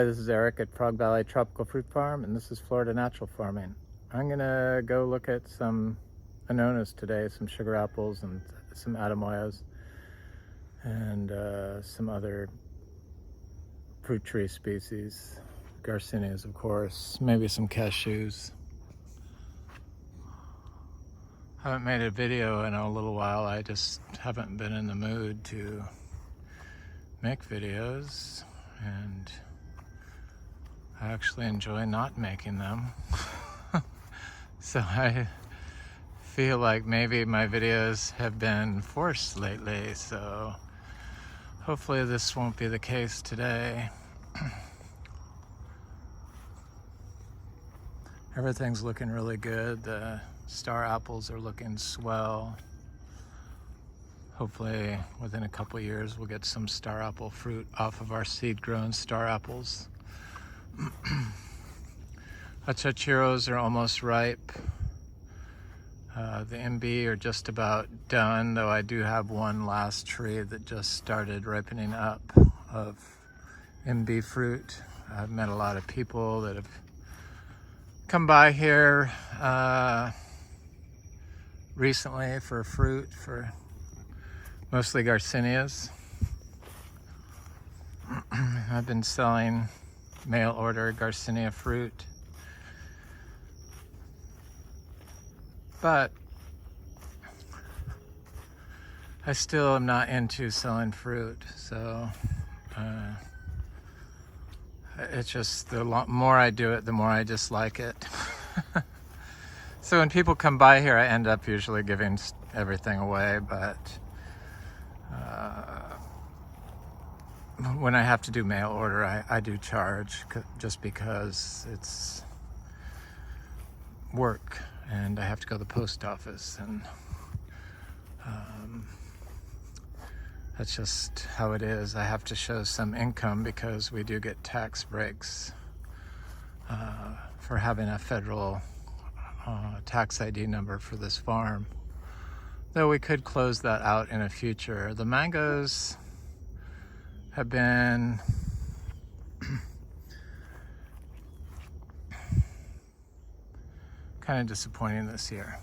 This is Eric at Frog Valley Tropical Fruit Farm, and this is Florida Natural Farming. I'm gonna go look at some Anonas today, some sugar apples and some Atemoyas, and some other fruit tree species, Garcinias of course, maybe some cashews. I haven't made a video in a little while. I just haven't been in the mood to make videos, and I actually enjoy not making them. So I feel like maybe my videos have been forced lately, so hopefully this won't be the case today. Everything's looking really good. The star apples are looking swell. Hopefully within a couple years we'll get some star apple fruit off of our seed-grown star apples. Achachairos are almost ripe. The Imbe are just about done, though I do have one last tree that just started ripening up of Imbe fruit. I've met a lot of people that have come by here recently for fruit, for mostly Garcinias. I've been selling mail order Garcinia fruit, but I still am not into selling fruit, so it's just the more I do it, the more I dislike it. So when people come by here, I end up usually giving everything away, but when I have to do mail order, I do charge, just because it's work and I have to go to the post office, and that's just how it is. I have to show some income because we do get tax breaks for having a federal tax ID number for this farm, though we could close that out in the future. The mangoes have been kind of disappointing this year.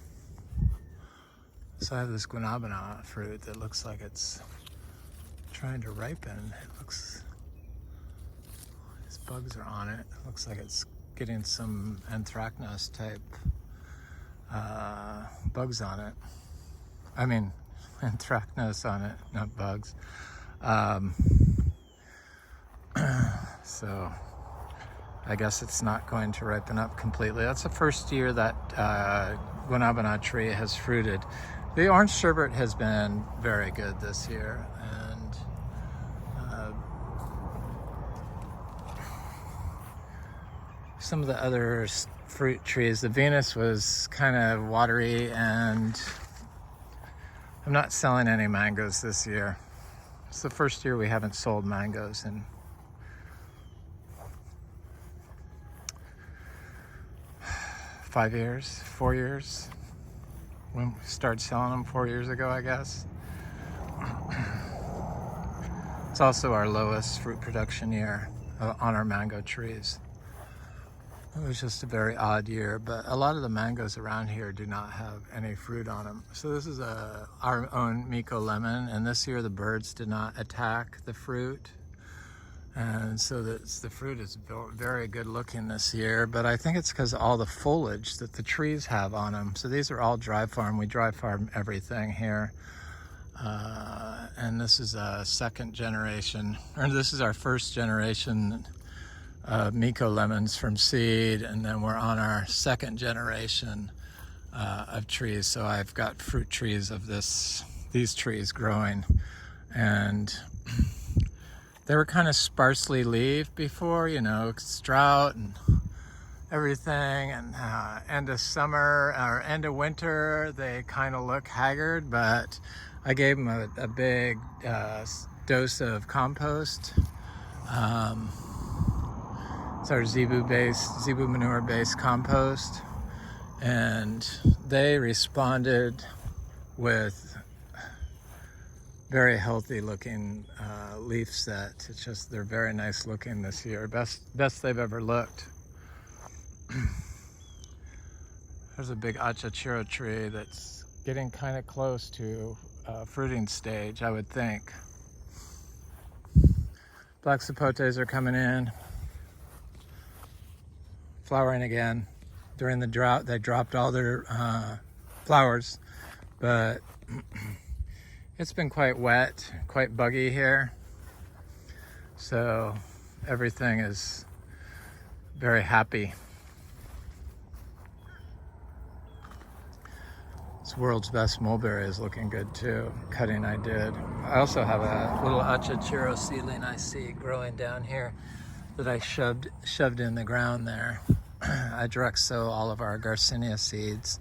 So I have this guanabana fruit that looks like it's trying to ripen. These bugs are on it. It looks like it's getting some anthracnose type bugs on it. I mean, anthracnose on it, not bugs. So I guess it's not going to ripen up completely. That's the first year that guanabana tree has fruited. The orange sherbet has been very good this year, and some of the other fruit trees, the Venus was kind of watery, and I'm not selling any mangoes this year. It's the first year we haven't sold mangoes in 5 years, 4 years. When we started selling them 4 years ago, I guess. It's also our lowest fruit production year on our mango trees. It was just a very odd year, but a lot of the mangoes around here do not have any fruit on them. So this is our own Miko lemon, and this year the birds did not attack the fruit. And so the fruit is very good looking this year, but I think it's because of all the foliage that the trees have on them. So these are all dry farm. We dry farm everything here. And this is a second generation, or this is our first generation Miko lemons from seed, and then we're on our second generation of trees. So I've got fruit trees of these trees growing, and they were kind of sparsely leaved before, you know, it's drought and everything, and end of summer or end of winter they kind of look haggard, but I gave them a big dose of compost. It's our zebu manure based compost, and they responded with very healthy looking leaf set. It's just, they're very nice looking this year. Best they've ever looked. There's a big Achachairu tree that's getting kind of close to fruiting stage, I would think. Black sapotes are coming in, flowering again. During the drought, they dropped all their flowers, but it's been quite wet, quite buggy here. So everything is very happy. This world's best mulberry is looking good too. Cutting I did. I also have a little Achachairu seedling I see growing down here that I shoved in the ground there. I direct sow all of our Garcinia seeds.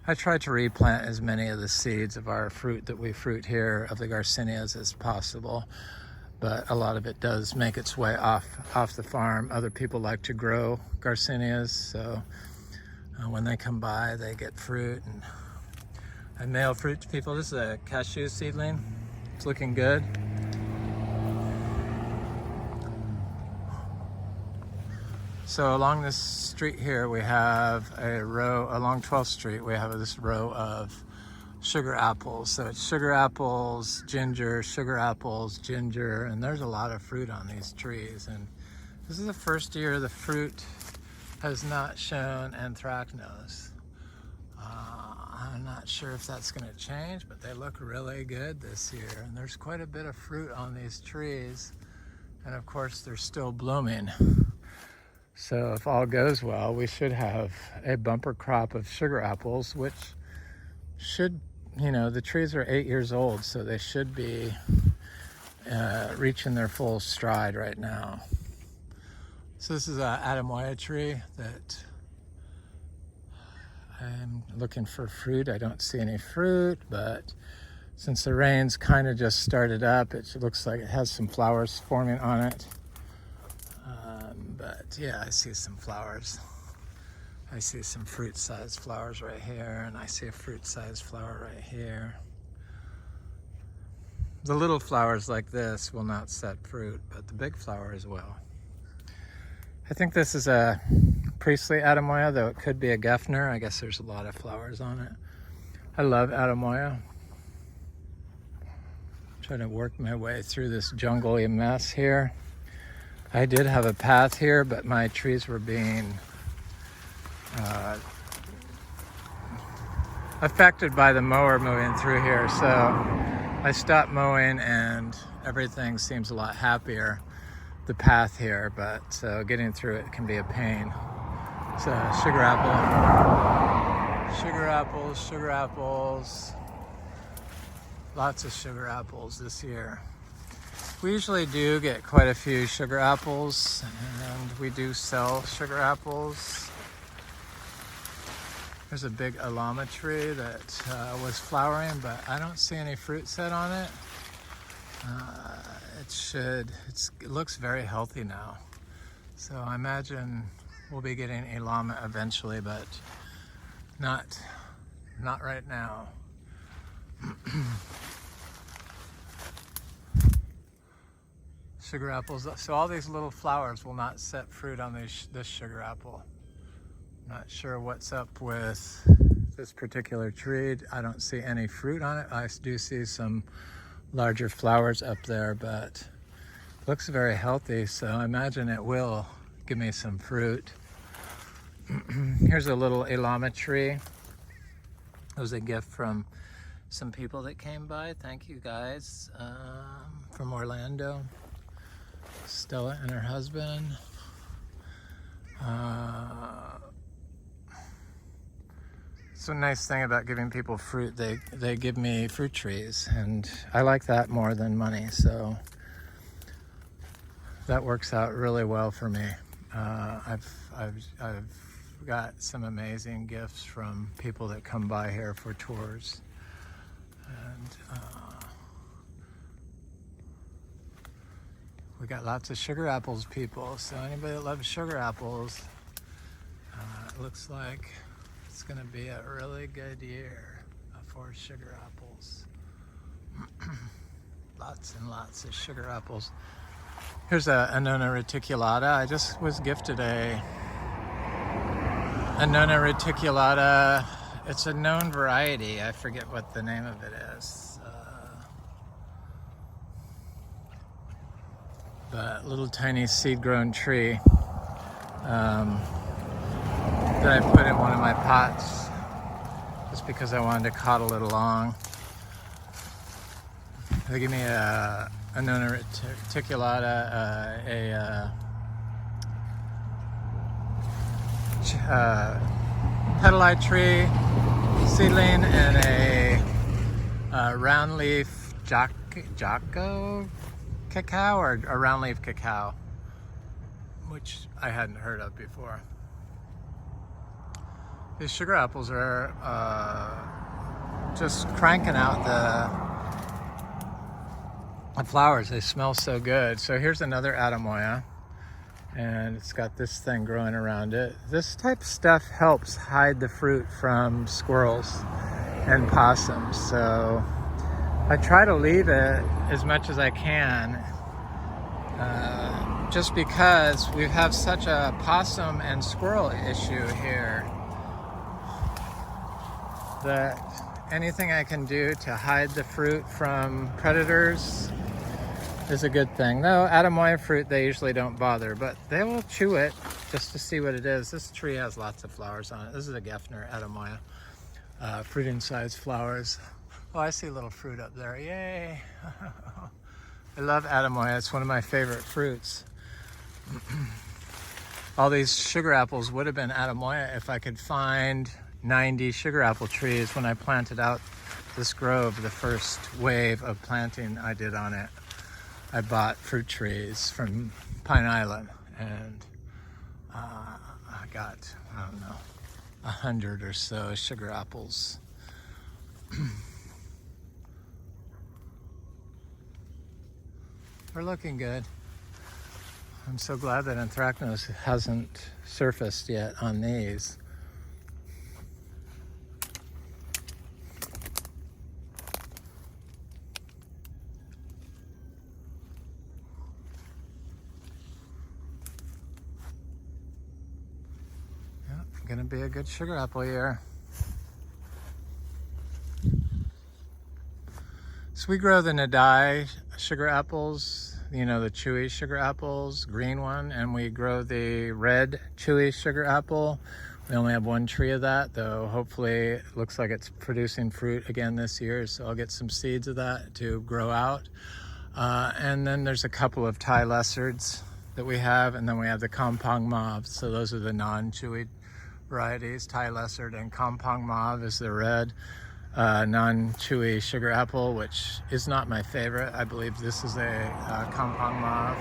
I try to replant as many of the seeds of our fruit that we fruit here of the Garcinias as possible, but a lot of it does make its way off the farm. Other people like to grow Garcinias, so when they come by, they get fruit, and I mail fruit to people. This is a cashew seedling. It's looking good. So along this street here, we have a row, along 12th Street, we have this row of sugar apples. So it's sugar apples, ginger, and there's a lot of fruit on these trees. And this is the first year the fruit has not shown anthracnose. I'm not sure if that's going to change, but they look really good this year. And there's quite a bit of fruit on these trees. And of course, they're still blooming. So if all goes well, we should have a bumper crop of sugar apples, which should, you know, the trees are 8 years old, so they should be reaching their full stride right now. So this is an Atemoya tree that I'm looking for fruit. I don't see any fruit, but since the rains kind of just started up, it looks like it has some flowers forming on it. But yeah, I see some flowers. I see some fruit-sized flowers right here, and I see a fruit-sized flower right here. The little flowers like this will not set fruit, but the big flowers will. I think this is a Priestley Atemoya, though it could be a Geffner. I guess there's a lot of flowers on it. I love Atemoya. Trying to work my way through this jungly mess here. I did have a path here, but my trees were being affected by the mower moving through here. So I stopped mowing and everything seems a lot happier, the path here, but getting through it can be a pain. It's a sugar apple. Sugar apples. Lots of sugar apples this year. We usually do get quite a few sugar apples, and we do sell sugar apples. There's a big Alama tree that was flowering, but I don't see any fruit set on it. It looks very healthy now. So I imagine we'll be getting a llama eventually, but not right now. Sugar apples. So all these little flowers will not set fruit on this sugar apple. Not sure what's up with this particular tree. I don't see any fruit on it. I do see some larger flowers up there, but it looks very healthy. So I imagine it will give me some fruit. Here's a little Ilama tree. It was a gift from some people that came by. Thank you guys, from Orlando. Stella and her husband. It's a nice thing about giving people fruit. They give me fruit trees, and I like that more than money. So that works out really well for me. I've got some amazing gifts from people that come by here for tours, and we got lots of sugar apples, people. So anybody that loves sugar apples, it looks like it's going to be a really good year for sugar apples. Lots and lots of sugar apples. Here's a Annona reticulata. I just was gifted a Annona reticulata. It's a known variety. I forget what the name of it is. But little tiny seed-grown tree that I put in one of my pots just because I wanted to coddle it along. They give me a Annona reticulata, petalite tree, seedling, and a round leaf Jocko cacao, or a round leaf cacao, which I hadn't heard of before. These sugar apples are just cranking out the flowers. They smell so good. So here's another Atemoya, and it's got this thing growing around it. This type of stuff helps hide the fruit from squirrels and possums. So I try to leave it as much as I can, just because we have such a possum and squirrel issue here that anything I can do to hide the fruit from predators is a good thing. No, Atemoya fruit, they usually don't bother, but they will chew it just to see what it is. This tree has lots of flowers on it. This is a Gefner Atemoya, fruiting size flowers. Oh, I see a little fruit up there. Yay! I love Atemoya. It's one of my favorite fruits. All these sugar apples would have been Atemoya if I could find 90 sugar apple trees when I planted out this grove. The first wave of planting I did on it, I bought fruit trees from Pine Island, and I got, I don't know, 100 or so sugar apples. We're looking good. I'm so glad that anthracnose hasn't surfaced yet on these. Yep, gonna be a good sugar apple year. So we grow the Nadai sugar apples, you know, the chewy sugar apples, green one, and we grow the red chewy sugar apple. We only have one tree of that, though hopefully it looks like it's producing fruit again this year, so I'll get some seeds of that to grow out. And then there's a couple of Thai lessards that we have, and then we have the Kampong Mauve. So those are the non-chewy varieties. Thai lessard and Kampong Mauve is the red non-chewy sugar apple, which is not my favorite. I believe this is a Kampong Mauve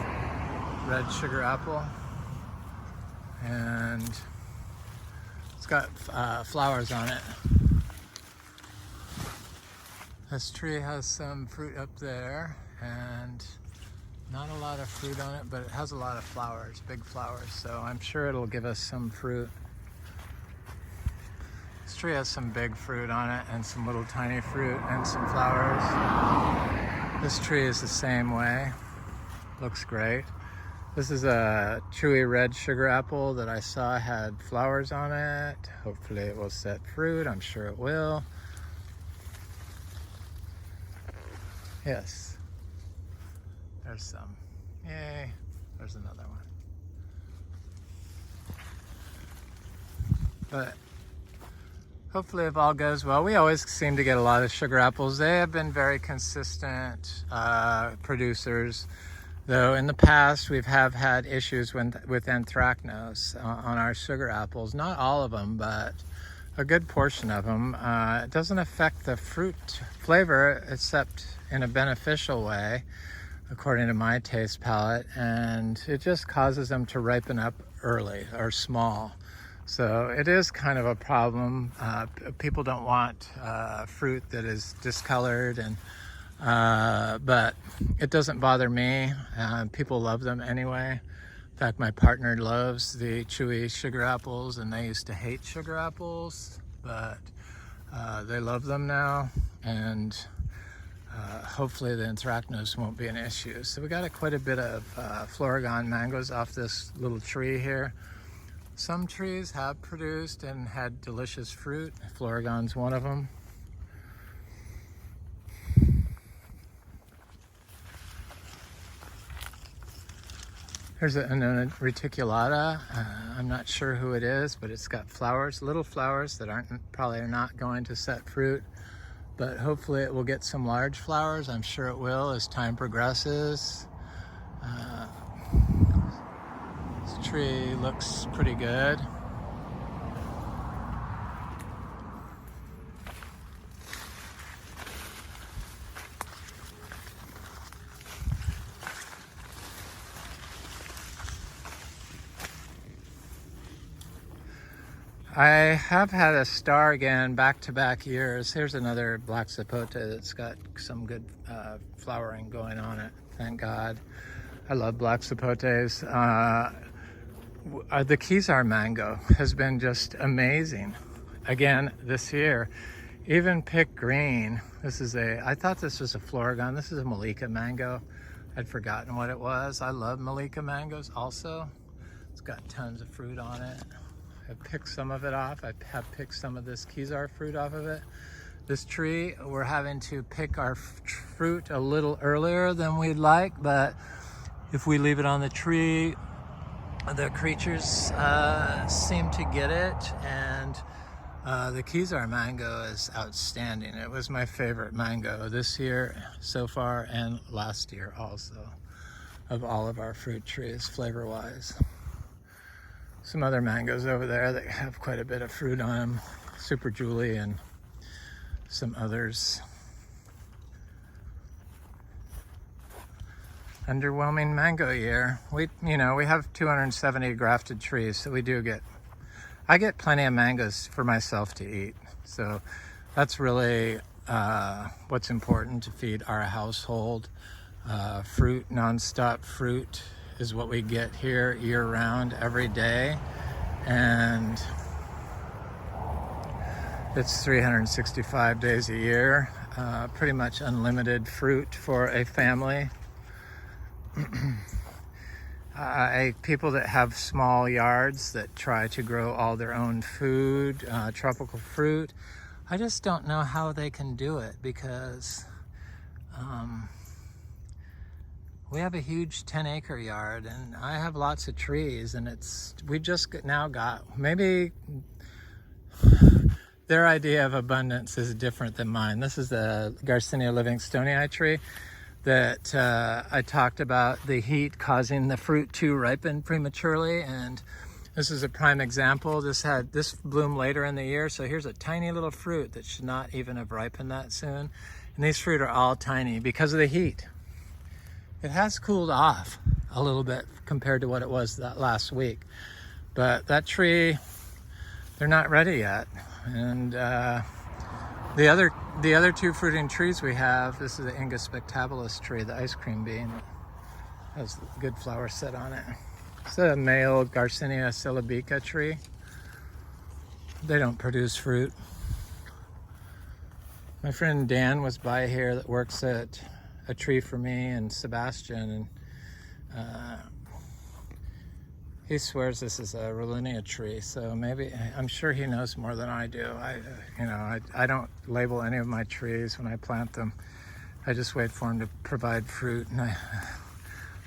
red sugar apple, and it's got flowers on it. This tree has some fruit up there, and not a lot of fruit on it, but it has a lot of flowers, big flowers, so I'm sure it'll give us some fruit. This tree has some big fruit on it, and some little tiny fruit, and some flowers. This tree is the same way. Looks great. This is a chewy red sugar apple that I saw had flowers on it. Hopefully it will set fruit. I'm sure it will. Yes. There's some. Yay. There's another one. But hopefully if all goes well, we always seem to get a lot of sugar apples. They have been very consistent producers, though in the past we've had issues with anthracnose on our sugar apples. Not all of them, but a good portion of them. It doesn't affect the fruit flavor except in a beneficial way, according to my taste palette, and it just causes them to ripen up early or small. So it is kind of a problem. People don't want fruit that is discolored, and but it doesn't bother me. People love them anyway. In fact, my partner loves the chewy sugar apples, and they used to hate sugar apples, but they love them now. And hopefully the anthracnose won't be an issue. So we got quite a bit of Florigon mangoes off this little tree here. Some trees have produced and had delicious fruit. Florigon's one of them. Here's an reticulata. I'm not sure who it is, but it's got flowers, little flowers that probably are not going to set fruit. But hopefully it will get some large flowers. I'm sure it will as time progresses. This tree looks pretty good. I have had a star again back-to-back years. Here's another black sapote that's got some good flowering going on it. Thank God. I love black sapotes. The Kezar mango has been just amazing. Again, this year. Even pick green. I thought this was a Florigon. This is a Malika mango. I'd forgotten what it was. I love Malika mangoes also. It's got tons of fruit on it. I picked some of it off. I have picked some of this Kezar fruit off of it. This tree, we're having to pick our fruit a little earlier than we'd like, but if we leave it on the tree, the creatures seem to get it, and the Kezar mango is outstanding. It was my favorite mango this year so far, and last year also, of all of our fruit trees, flavor-wise. Some other mangoes over there that have quite a bit of fruit on them. Super Julie and some others. Underwhelming mango year. We have 270 grafted trees, so I get plenty of mangoes for myself to eat. So that's really what's important to feed our household. Fruit, nonstop fruit is what we get here year-round, every day, and it's 365 days a year. Pretty much unlimited fruit for a family. People that have small yards that try to grow all their own food, tropical fruit, I just don't know how they can do it, because we have a huge 10-acre yard, and I have lots of trees, and we just now got, maybe their idea of abundance is different than mine. This is the Garcinia livingstonii tree that I talked about, the heat causing the fruit to ripen prematurely, and this is a prime example. This bloomed later in the year, so here's a tiny little fruit that should not even have ripened that soon, and these fruit are all tiny because of the heat. It has cooled off a little bit compared to what it was that last week, but that tree, they're not ready yet. And the other two fruiting trees we have, this is the Inga spectabilis tree, the ice cream bean, has a good flower set on it. It's a male Garcinia syllabica tree. They don't produce fruit. My friend Dan was by here that works at a tree for me and Sebastian, and he swears this is a Rollinia tree, so maybe, I'm sure he knows more than I do. I don't label any of my trees when I plant them. I just wait for them to provide fruit, and I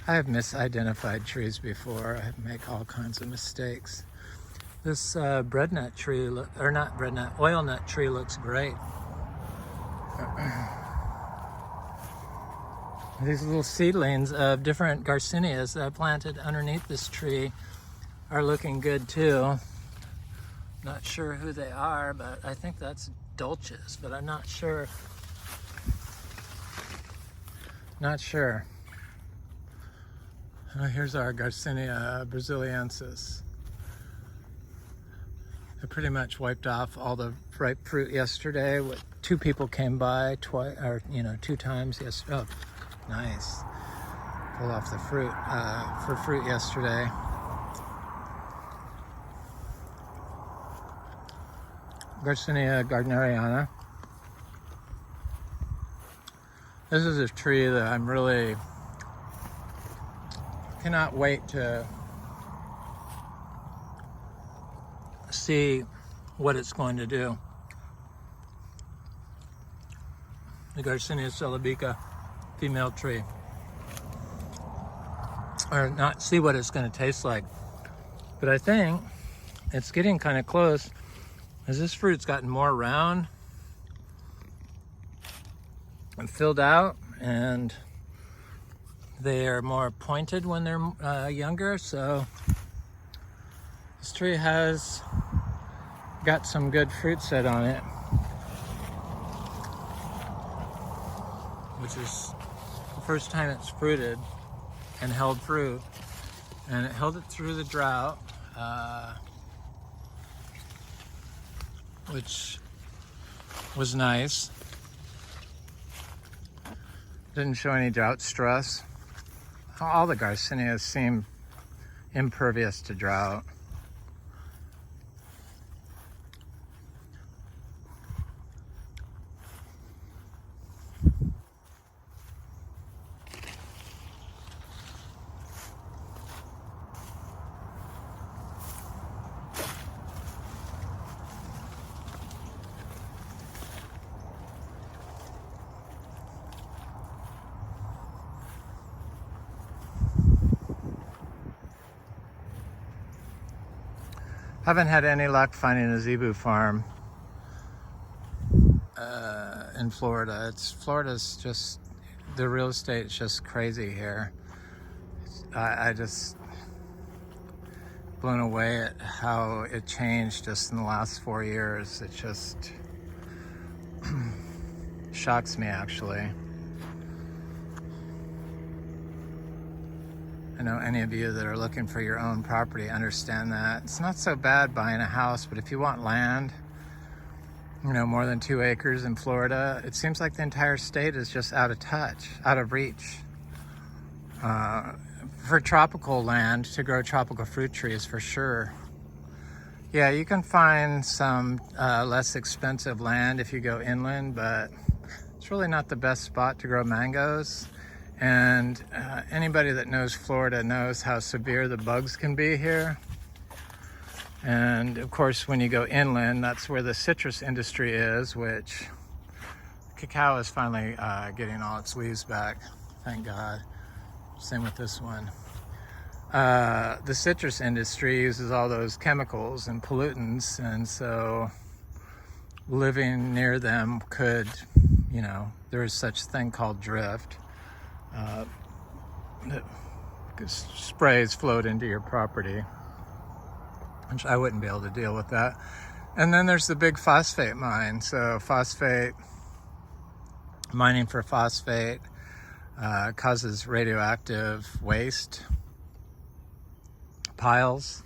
have misidentified trees before. I make all kinds of mistakes. This breadnut tree, or not breadnut, oil nut tree looks great. These little seedlings of different Garcinias that I planted underneath this tree are looking good too. Not sure who they are, but I think that's Dulces, but I'm not sure. Not sure. Here's our Garcinia brasiliensis. I pretty much wiped off all the ripe fruit yesterday. Two people came by two times yesterday. Oh, nice. Pull off the fruit for fruit yesterday. Garcinia gardneriana. This is a tree that I'm really cannot wait to see what it's going to do. The Garcinia celebica female tree. Or not see what it's going to taste like. But I think it's getting kind of close as this fruit's gotten more round and filled out, and they are more pointed when they're younger. So this tree has got some good fruit set on it, which is the first time it's fruited and held fruit, and it held it through the drought, which was nice. Didn't show any drought stress. All the Garcinias seem impervious to drought. Haven't had any luck finding a zebu farm in Florida. Florida's just, the real estate's just crazy here. I just blown away at how it changed just in the last 4 years. It just shocks me, actually. I know any of you that are looking for your own property understand that. It's not so bad buying a house, but if you want land, you know, more than 2 acres in Florida, it seems like the entire state is just out of touch, out of reach. For tropical land, to grow tropical fruit trees, for sure. Yeah, you can find some less expensive land if you go inland, but it's really not the best spot to grow mangoes. And anybody that knows Florida knows how severe the bugs can be here. And of course, when you go inland, that's where the citrus industry is, which cacao is finally getting all its leaves back, thank God. Same with this one. The citrus industry uses all those chemicals and pollutants, and so living near them could, you know, there is such thing called drift. Sprays float into your property, which I wouldn't be able to deal with that. And then there's the big phosphate mine. So phosphate, mining for phosphate causes radioactive waste piles,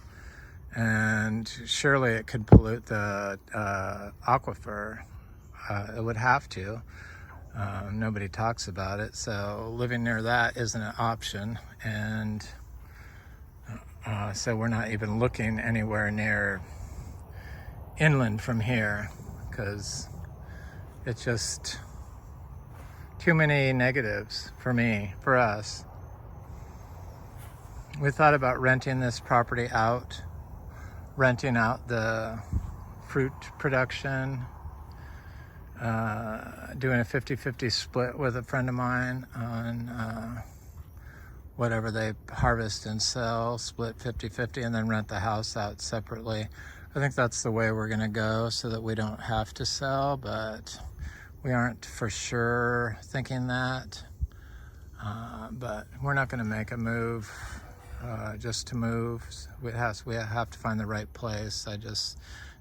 and surely it could pollute the aquifer. It would have to. Nobody talks about it, so living near that isn't an option, and so we're not even looking anywhere near inland from here, because it's just too many negatives for me, for us. We thought about renting this property out, renting out the fruit production, doing a 50-50 split with a friend of mine on whatever they harvest and sell, split 50-50, and then rent the house out separately. I think that's the way we're gonna go, so that we don't have to sell, but we aren't for sure thinking that. But we're not gonna make a move just to move. We have to find the right place.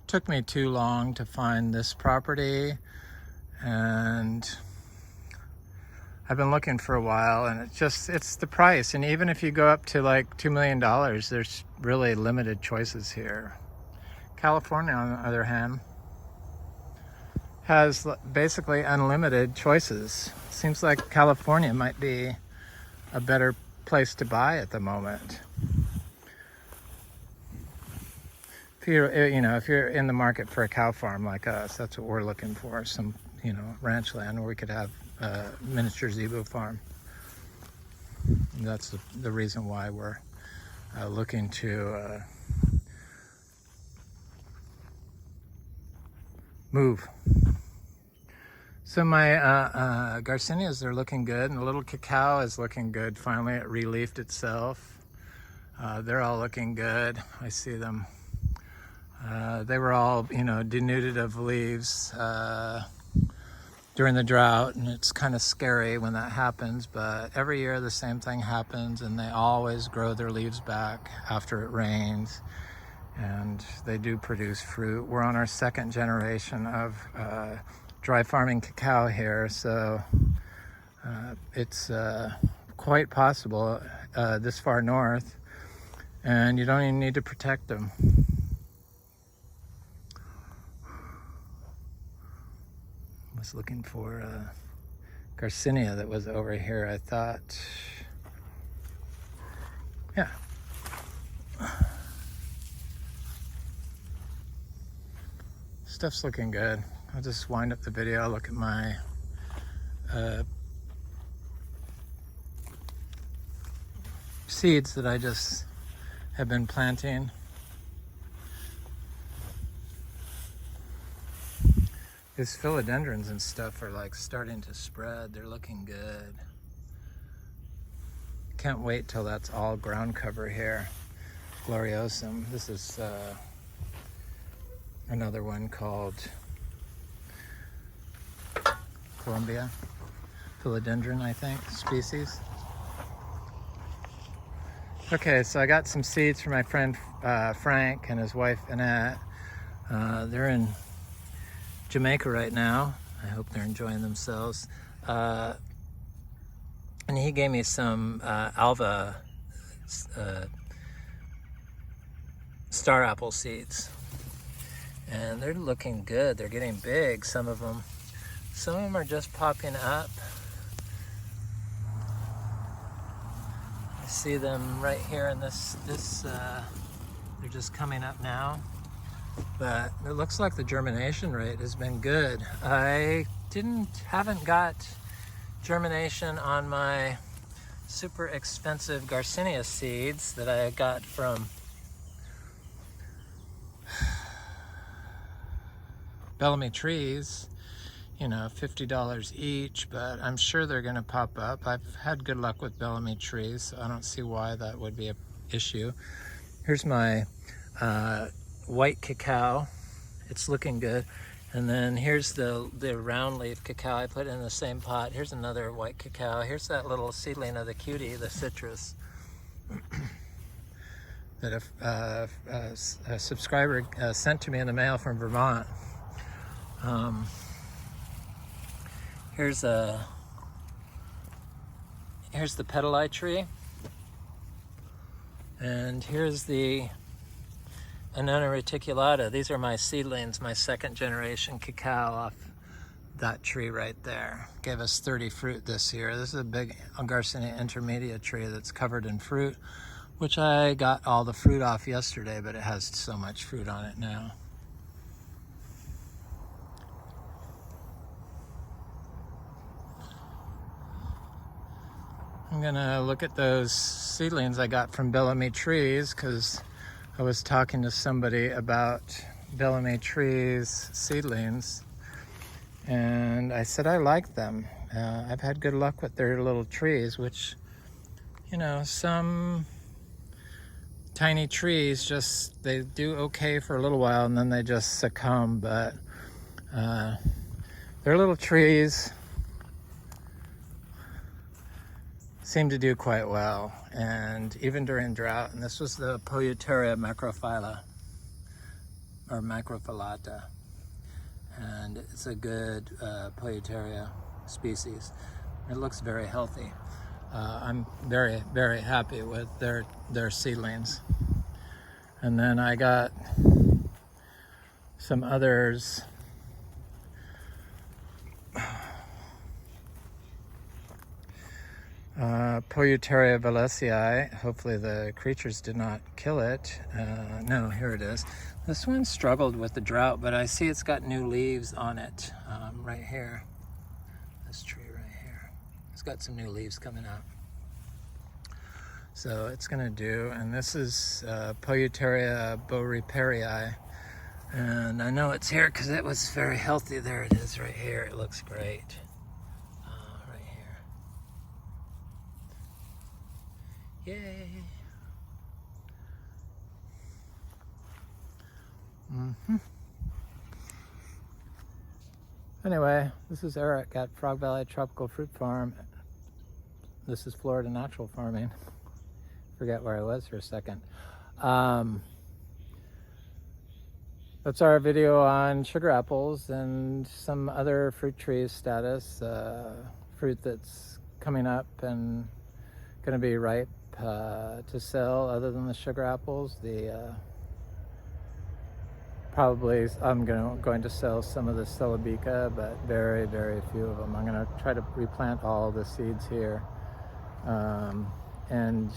Took me too long to find this property, and I've been looking for a while, and it's the price. And even if you go up to like $2 million, there's really limited choices here. California, on the other hand, has basically unlimited choices. Seems like California might be a better place to buy at the moment. If you're in the market for a cow farm like us, that's what we're looking for. Some, ranch land where we could have miniature zebu farm. And that's the reason why we're looking to move. So my Garcinias are looking good, and the little cacao is looking good. Finally, it re-leafed itself. They're all looking good. I see them. They were all, denuded of leaves during the drought, and it's kind of scary when that happens, but every year the same thing happens, and they always grow their leaves back after it rains, and they do produce fruit. We're on our second generation of dry farming cacao here, so it's quite possible this far north, and you don't even need to protect them. I was looking for a Garcinia that was over here, I thought. Yeah. Stuff's looking good. I'll just wind up the video, look at my seeds that I just have been planting. These philodendrons and stuff are like starting to spread. They're looking good. Can't wait till that's all ground cover here. Gloriosum. This is another one called Columbia philodendron, I think, species. Okay, so I got some seeds from my friend Frank and his wife Annette. They're in Jamaica right now. I hope they're enjoying themselves. And he gave me some Alva star apple seeds. And they're looking good. They're getting big, some of them. Some of them are just popping up. I see them right here in this they're just coming up now. But it looks like the germination rate has been good. I haven't got germination on my super expensive Garcinia seeds that I got from Bellamy Trees, $50 each, but I'm sure they're gonna pop up. I've had good luck with Bellamy Trees, so I don't see why that would be an issue. Here's my white cacao. It's looking good. And then here's the round leaf cacao I put in the same pot. Here's another white cacao. Here's that little seedling of the cutie, the citrus, that a subscriber sent to me in the mail from Vermont. Here's the petali tree, and here's the Annona reticulata. These are my seedlings, my second generation cacao off that tree right there. Gave us 30 fruit this year. This is a big Garcinia intermedia tree that's covered in fruit, which I got all the fruit off yesterday, but it has so much fruit on it now. I'm gonna look at those seedlings I got from Bellamy Trees, because I was talking to somebody about Bellamy Trees seedlings, and I said I like them. I've had good luck with their little trees, which, some tiny trees they do okay for a little while and then they just succumb, but their little trees seem to do quite well, and even during drought. And this was the Polyuteria macrophylla, or macrophyllata, and it's a good Polyuteria species. It looks very healthy. I'm very, very happy with their seedlings. And then I got some others. Polyuteria vallesii. Hopefully the creatures did not kill it. No, here it is. This one struggled with the drought, but I see it's got new leaves on it right here. This tree right It's got some new leaves coming out. So it's gonna do, and this is Polyuteria boeriperii. And I know it's here because it was very healthy. There it is right here. It looks great. Right here. Yay. Anyway, this is Eric at Frog Valley Tropical Fruit Farm. This is Florida Natural Farming. Forget where I was for a second. That's our video on sugar apples and some other fruit trees status. Fruit that's coming up and going to be ripe to sell. Other than the sugar apples, probably I'm going to sell some of the celebica, but very, very few of them. I'm going to try to replant all the seeds here, and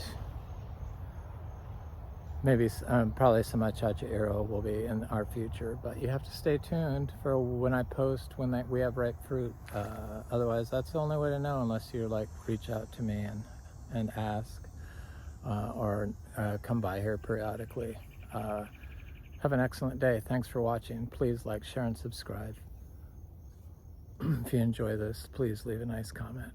maybe probably some Achachairu will be in our future. But you have to stay tuned for when I post when we have ripe fruit. Otherwise, that's the only way to know, unless you like reach out to me and ask, or come by here periodically. Have an excellent day. Thanks for watching. Please like, share, and subscribe. If you enjoy this, please leave a nice comment.